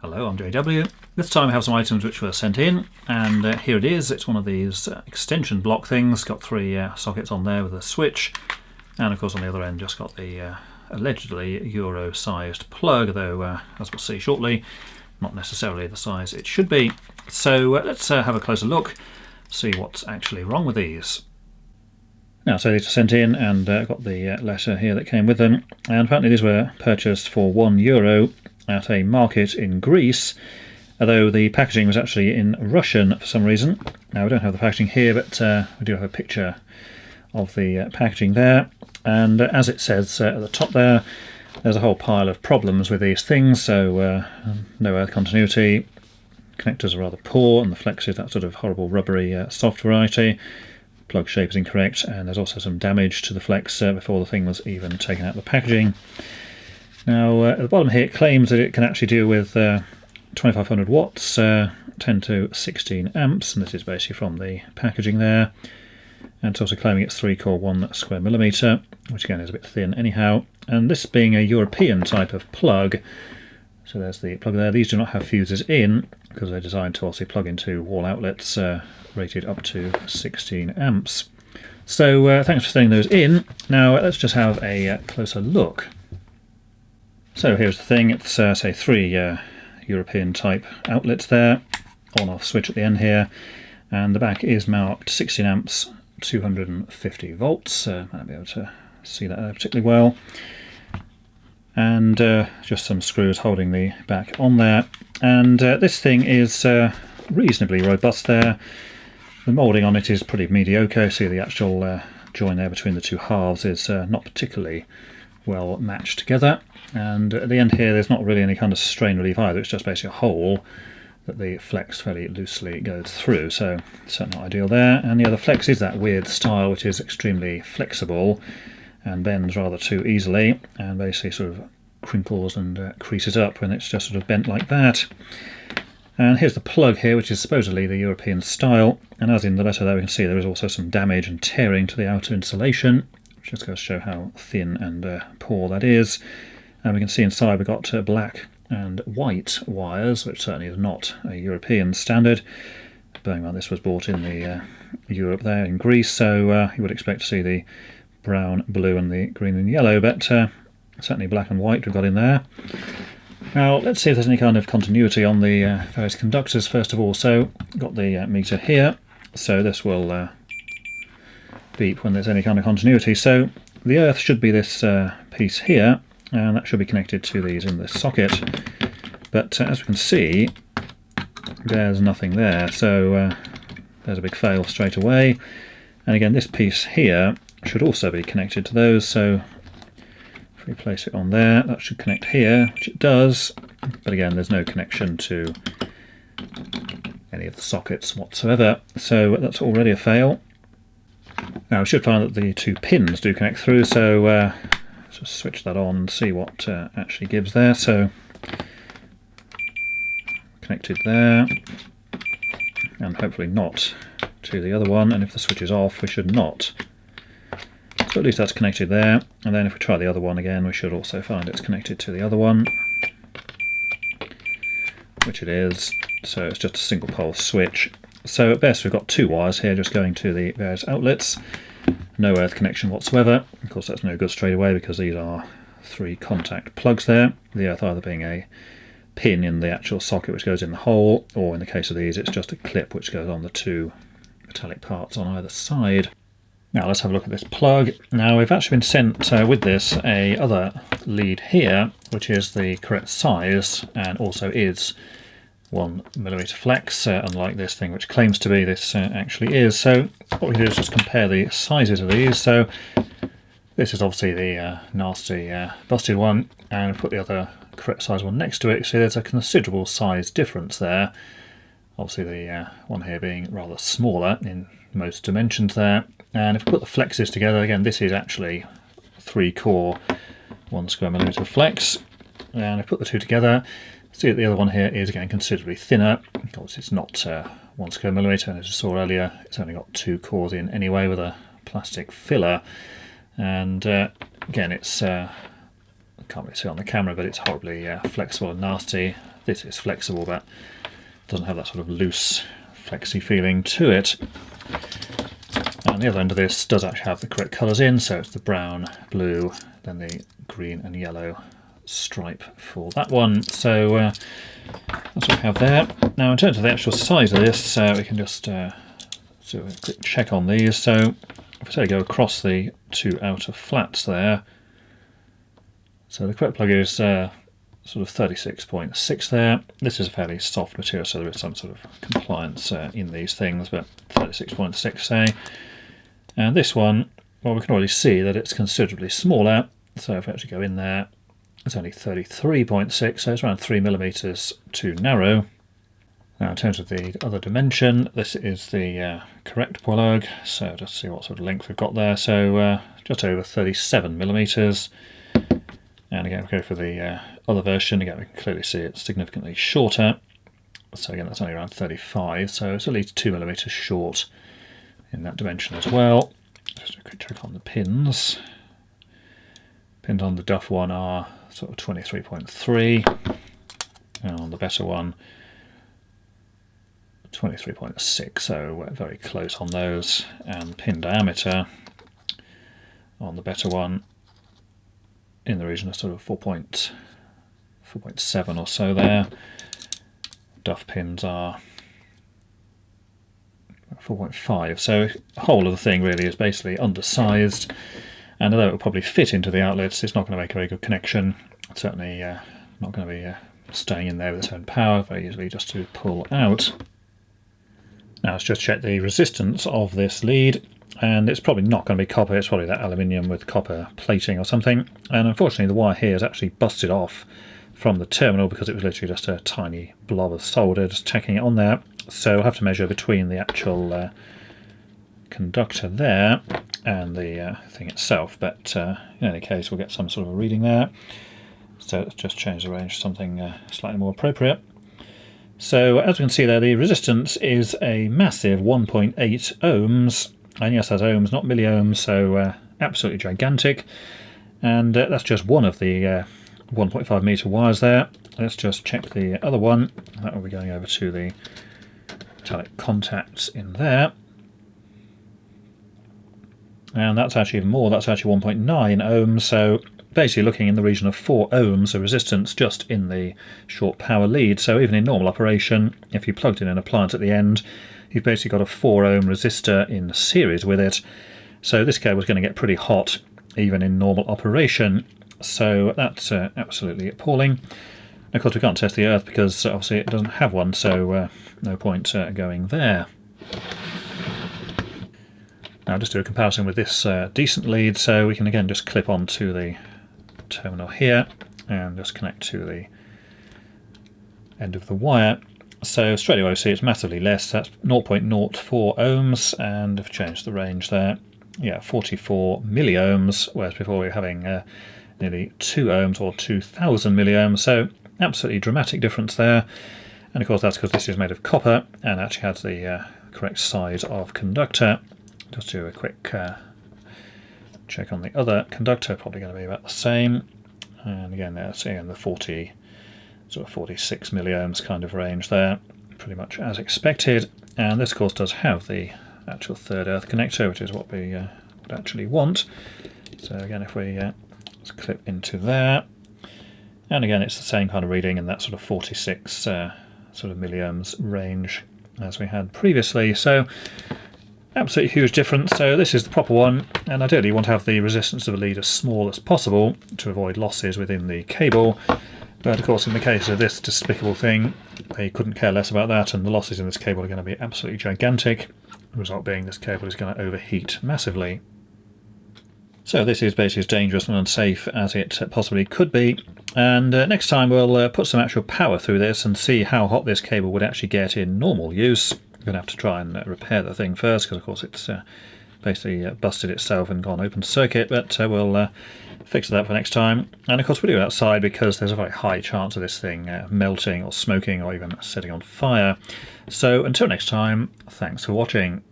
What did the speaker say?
Hello, I'm JW. This time I have some items which were sent in, and here it is. It's one of these extension block things. Got three sockets on there with a switch, and of course on the other end just got the allegedly Euro-sized plug, though as we'll see shortly, not necessarily the size it should be. So let's have a closer look, see what's actually wrong with these. Now, so these were sent in, and got the letter here that came with them, and apparently these were purchased for €1 at a market in Greece, although the packaging was actually in Russian for some reason. Now, we don't have the packaging here, but we do have a picture of the packaging there, and as it says at the top there, there's a whole pile of problems with these things. So no earth continuity, connectors are rather poor, and the flex is that sort of horrible rubbery soft variety. Plug shape is incorrect, and there's also some damage to the flex before the thing was even taken out of the packaging. Now at the bottom here it claims that it can actually deal with 2500 watts, 10 to 16 amps, and this is basically from the packaging there. And it's also claiming it's 3-core 1 square millimetre, which again is a bit thin anyhow. And this being a European type of plug, so there's the plug there. These do not have fuses in because they're designed to also plug into wall outlets rated up to 16 amps. So thanks for setting those in. Now let's just have a closer look. So here's the thing. It's say three European type outlets there, on-off switch at the end here, and the back is marked 16 amps, 250 volts. Might be able to see that particularly well. And just some screws holding the back on there. And this thing is reasonably robust there. The moulding on it is pretty mediocre. See the actual join there between the two halves is not particularly well matched together. And at the end here there's not really any kind of strain relief either. It's just basically a hole that the flex fairly loosely goes through, so certainly not ideal there. And the other flex is that weird style which is extremely flexible and bends rather too easily, and basically sort of crinkles and creases up when it's just sort of bent like that. And here's the plug here, which is supposedly the European style, and as in the letter there we can see there is also some damage and tearing to the outer insulation, which just goes to show how thin and poor that is. And we can see inside we've got black and white wires, which certainly is not a European standard. Bearing in mind this was bought in the Europe there in Greece, so you would expect to see the brown, blue and the green and yellow, but certainly black and white we've got in there. Now let's see if there's any kind of continuity on the various conductors first of all. So got the meter here, so this will beep when there's any kind of continuity. So the earth should be this piece here, and that should be connected to these in this socket, but as we can see there's nothing there, so there's a big fail straight away. And again this piece here should also be connected to those, so if we place it on there that should connect here, which it does, but again there's no connection to any of the sockets whatsoever, so that's already a fail. Now we should find that the two pins do connect through, so just switch that on and see what actually gives there. So connected there, and hopefully not to the other one, and if the switch is off we should not. So at least that's connected there, and then if we try the other one again we should also find it's connected to the other one, which it is. So it's just a single pole switch. So at best we've got two wires here just going to the various outlets. No earth connection whatsoever. Of course that's no good straight away because these are 3 contact plugs there. The earth either being a pin in the actual socket which goes in the hole, or in the case of these it's just a clip which goes on the 2 metallic parts on either side. Now let's have a look at this plug. Now we've actually been sent with this a other lead here which is the correct size and also is 1mm flex, unlike this thing which claims to be, this actually is. So what we do is just compare the sizes of these. So this is obviously the nasty busted one, and put the other correct size one next to it. So there's a considerable size difference there. Obviously the one here being rather smaller in most dimensions there. And if we put the flexes together, again this is actually 3-core 1 square millimetre flex, and if we put the two together, see that the other one here is again considerably thinner. Of course it's not 1 square millimetre, and as you saw earlier it's only got 2 cores in anyway with a plastic filler. And again it's, I can't really see on the camera, but it's horribly flexible and nasty. this is flexible, but doesn't have that sort of loose, flexy feeling to it. And the other end of this does actually have the correct colours in, so it's the brown, blue, then the green and yellow stripe for that one. So that's what we have there. Now in terms of the actual size of this, we can just do a quick check on these. So if I say go across the two outer flats there, so the correct plug is sort of 36.6 there. This is a fairly soft material, so there is some sort of compliance in these things, but 36.6 say. And this one, well, we can already see that it's considerably smaller. So if we actually go in there, it's only 33.6, so it's around 3mm too narrow. Now in terms of the other dimension, this is the correct plug, so just see what sort of length we've got there. So just over 37mm. And again, if we go for the other version, again we can clearly see it's significantly shorter. So again, that's only around 35, so it's at least 2mm short in that dimension as well. Just a quick check on the pins. Pins on the Duff one are sort of 23.3, and on the better one 23.6, so we're very close on those. And pin diameter on the better one in the region of sort of 4.7 or so there. Duff pins are 4.5, so the whole of the thing really is basically undersized, and although it will probably fit into the outlets, it's not going to make a very good connection. It's certainly not going to be staying in there with its own power, very easily just to pull out. Now let's just check the resistance of this lead, and it's probably not going to be copper, it's probably that aluminium with copper plating or something. And unfortunately the wire here is actually busted off from the terminal because it was literally just a tiny blob of solder just tacking it on there. So I'll have to measure between the actual conductor there and the thing itself, but in any case we'll get some sort of a reading there. So let's just change the range to something slightly more appropriate. So as we can see there, the resistance is a massive 1.8 ohms, and yes, that's ohms, not milliohms, so absolutely gigantic. And that's just one of the 1.5 meter wires there. Let's just check the other one. That will be going over to the metallic contacts in there. And that's actually even more, that's actually 1.9 ohms, so basically looking in the region of 4 ohms of resistance just in the short power lead. So even in normal operation, if you plugged in an appliance at the end, you've basically got a 4 ohm resistor in series with it. So this cable is going to get pretty hot even in normal operation. So that's absolutely appalling. And of course we can't test the earth because obviously it doesn't have one, so no point going there. Now just do a comparison with this decent lead, so we can again just clip onto the terminal here and just connect to the end of the wire. So straight away we see it's massively less, that's 0.04 ohms, and if we change the range there, yeah, 44 milliohms, whereas before we were having nearly 2 ohms or 2000 milliohms, so absolutely dramatic difference there. And of course that's because this is made of copper and actually has the correct size of conductor. Just do a quick check on the other conductor, probably going to be about the same. And again there, seeing the 46 milliohms kind of range there, pretty much as expected. And this of course does have the actual third earth connector, which is what we would actually want. So again, if we let's clip into there, and again it's the same kind of reading in that sort of 46 sort of milliohms range as we had previously. So absolutely huge difference. So this is the proper one, and ideally you want to have the resistance of the lead as small as possible to avoid losses within the cable. But of course in the case of this despicable thing, they couldn't care less about that, and the losses in this cable are going to be absolutely gigantic. The result being this cable is going to overheat massively. So this is basically as dangerous and unsafe as it possibly could be. And next time we'll put some actual power through this and see how hot this cable would actually get in normal use. I'm going to have to try and repair the thing first, because of course it's basically busted itself and gone open circuit, but we'll fix that for next time. And of course we do it outside because there's a very high chance of this thing melting or smoking or even setting on fire. So until next time, thanks for watching.